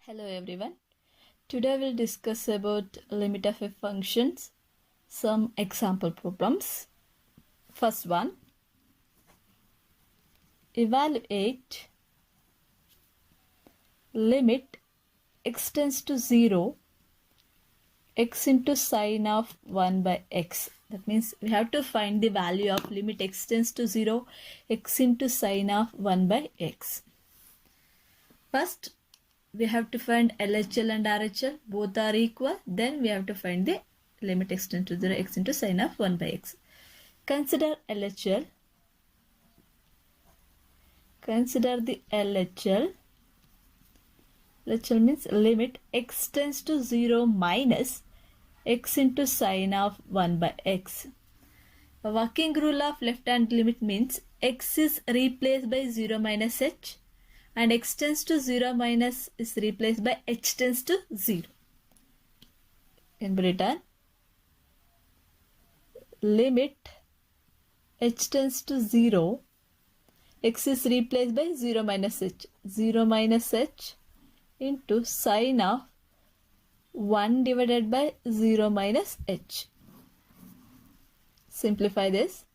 Hello everyone. Today we'll discuss about limit of f functions, some example problems. First one, evaluate limit x tends to 0 x into sine of 1 by x. That means we have to find the value of limit x tends to 0 x into sine of 1 by x. First, we have to find LHL and RHL, both are equal. Then we have to find the limit x tends to 0 x into sine of 1 by x. Consider LHL. Consider the LHL. LHL means limit x tends to 0 minus x into sine of 1 by x. A working rule of left hand limit means x is replaced by 0 minus h and x tends to 0 minus is replaced by h tends to 0. In Britain, limit h tends to 0, x is replaced by 0 minus h. 0 minus h into sine of 1 divided by 0 minus h. Simplify this.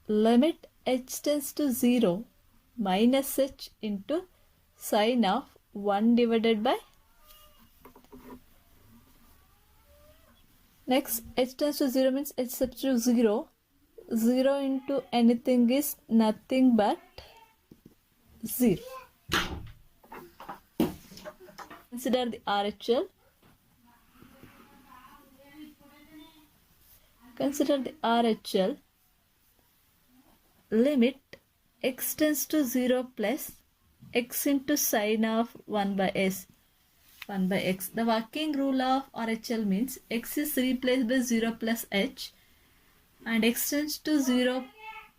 Limit h tends to 0 minus h into sine of 1 divided by. Next, h tends to 0 means h substitute 0. 0 into anything is nothing but 0. Consider the RHL. Consider the RHL. Limit x tends to 0 plus x into sine of 1 by s. 1 by x. The working rule of RHL means x is replaced by 0 plus h and x tends to 0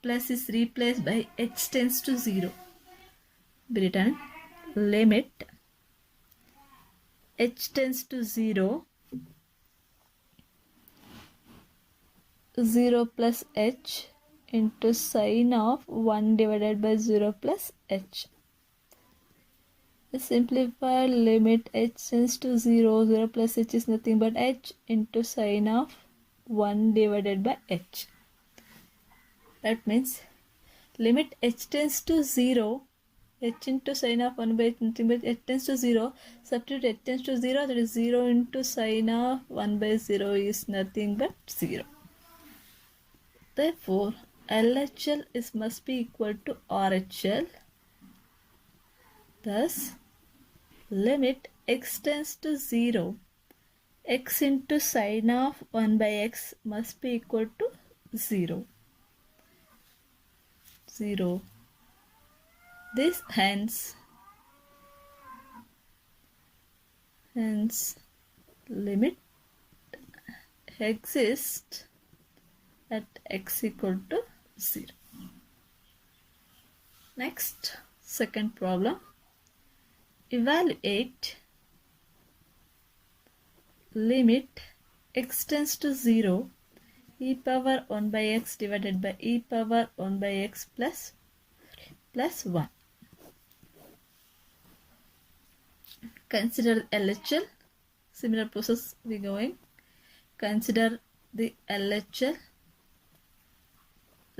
plus is replaced by h tends to 0. Be written limit h tends to 0 0 plus h into sine of 1 divided by 0 plus h. Simplify limit h tends to 0, 0 plus h is nothing but h into sine of 1 divided by h. That means limit h tends to 0, h into sine of 1 by h, nothing but h tends to 0. Substitute h tends to 0, that is 0 into sine of 1 by 0 is nothing but 0. Therefore, LHL must be equal to RHL. Thus, limit x tends to 0, x into sine of 1 by x must be equal to 0. 0. This hence limit exists at x equal to 0. Next, second problem. Evaluate limit x tends to 0 e power 1 by x divided by e power 1 by x plus 1. Consider LHL. Similar process we going. Consider the LHL.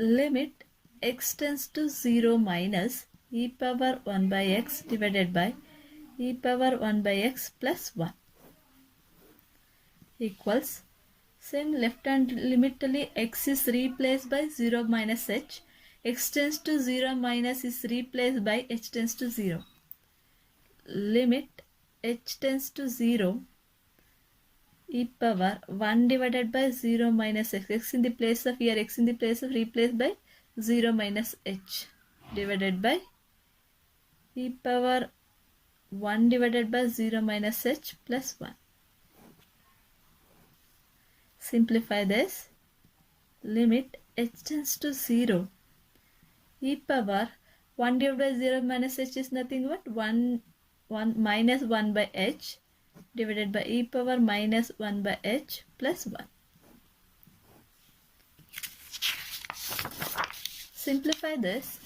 Limit x tends to 0 minus e power 1 by x divided by e power 1 by x plus 1 equals same left hand limitally x is replaced by 0 minus h, x tends to 0 minus is replaced by h tends to 0. Limit h tends to 0 e power 1 divided by 0 minus x, x in the place of here, x in the place of replaced by 0 minus h divided by e power 1 divided by 0 minus h plus 1. Simplify this. Limit h tends to 0 e power 1 divided by 0 minus h is nothing but 1 minus 1 by h divided by e power minus 1 by h plus 1. Simplify this.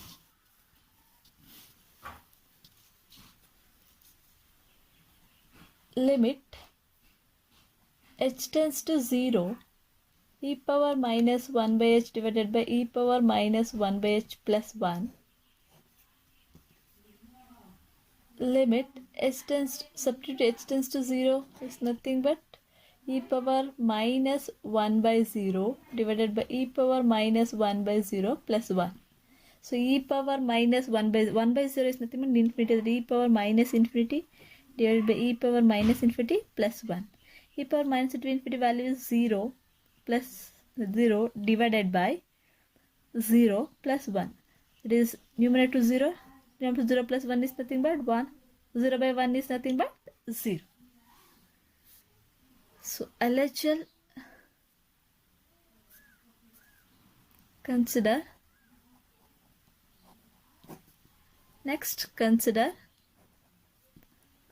limit h tends to 0, e power minus 1 by h divided by e power minus 1 by h plus 1. Limit substitute h tends to 0 is nothing but e power minus 1 by 0 divided by e power minus 1 by 0 plus 1. So e power minus 1 by 0 is nothing but infinity, that e power minus infinity divided by e power minus infinity plus 1. E power minus infinity value is 0 plus 0 divided by 0 plus 1. It is numerator 0. Numerator 0 plus 1 is nothing but 1. 0 by 1 is nothing but 0. So LHL, consider. Next, consider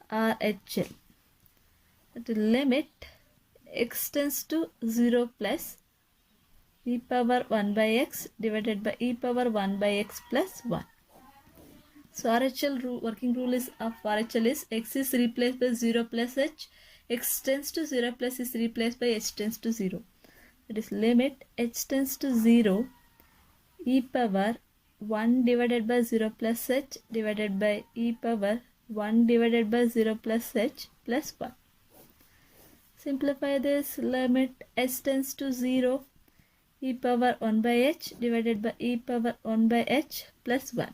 RHL. The limit x tends to 0 plus e power 1 by x divided by e power 1 by x plus 1. So RHL working rule is of RHL is x is replaced by 0 plus h, x tends to 0 plus is replaced by h tends to 0. That is limit h tends to 0, e power 1 divided by 0 plus h divided by e power 1 divided by 0 plus h plus 1. Simplify this. Limit h tends to 0, e power 1 by h divided by e power 1 by h plus 1.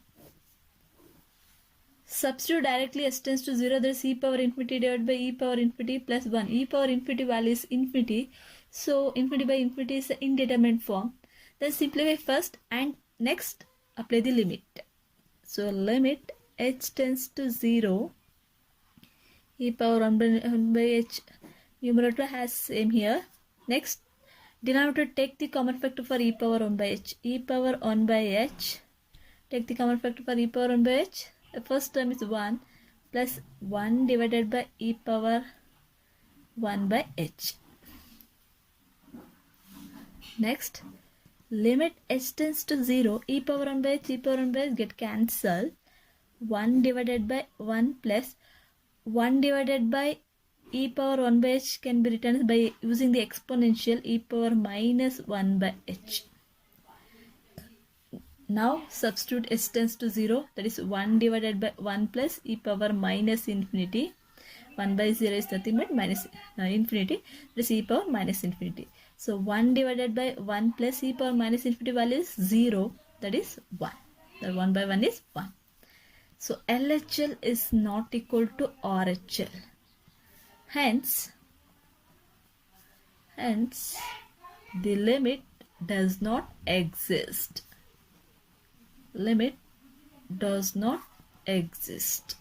Substitute directly h tends to 0, that is e power infinity divided by e power infinity plus 1. E power infinity value is infinity, so infinity by infinity is the indeterminate form. Then simplify first and next apply the limit. So limit h tends to 0, e power 1 by h, numerator has same here. Next, denominator take the common factor for e power 1 by h. E power 1 by h, take the common factor for e power 1 by h. The first term is 1 plus 1 divided by e power 1 by h. Next, limit h tends to 0, e power 1 by h, e power 1 by h get cancelled. 1 divided by 1 plus 1 divided by e power 1 by h can be written by using the exponential e power minus 1 by h. Now substitute h tends to 0, that is 1 divided by 1 plus e power minus infinity. 1 by 0 is nothing but minus infinity, that is e power minus infinity. So 1 divided by 1 plus e power minus infinity value is 0, that is 1. The 1 by 1 is 1. So LHL is not equal to RHL. Hence, the limit does not exist. Limit does not exist.